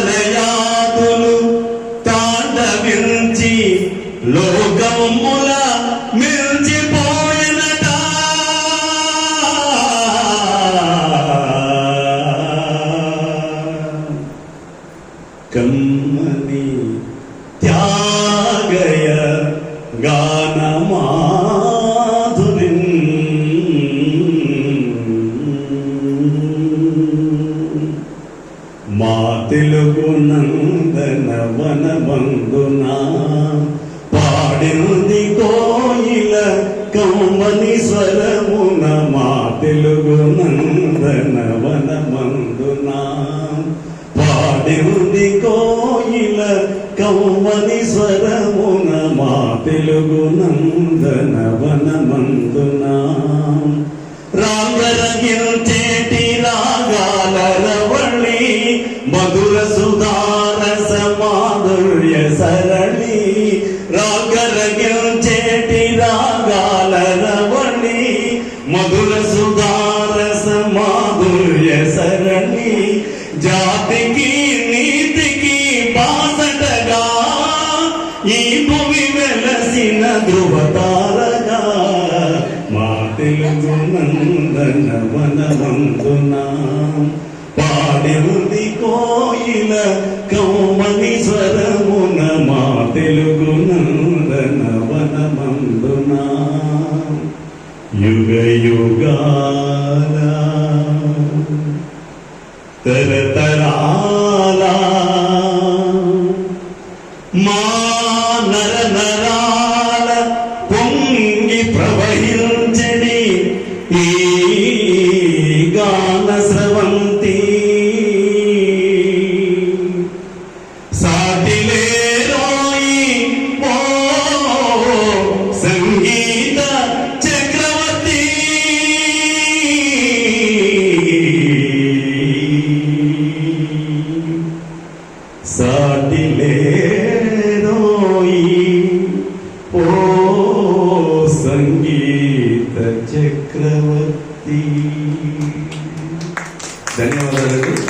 తాళలయాదులు తాండవించి లోకముల మించిపోయినట కమ్మని త్యాగయ గానమా మా తెలుగు నందన వనబందున పాడింది కోయిల కమ్మని స్వరమున మా తెలుగు నందన వనబందున పాడింది కోయిల కమ్మని స్వరమున మా తెలుగు నందన వనమందున రాంగరగిల్చేటి రాగాల రవళి మధుర సుధారస మాధుర్య సరళి రాగరగిల్చేటి రాగాల రవళి మధుర సుధారస మాధుర్య సరళి జాతికి నీతికి బాసటగా ఈ భూమి వెలసిన ధృవతారగా మా తెలుగు నందన వనమందున పాడింది కోయిల కమ్మని స్వరమున మా తెలుగు నందన వనమందున యుగ యుగాల తరతరాల మా నర నరాల పొంగి ప్రవహించడి ఈ గాన స్రవంతి సాటిలేరోయి ఓ సంగీత చక్రవర్తి సాటిలేరోయి ఓ సంగీత చక్రవర్తి. ధన్యవాదాలు.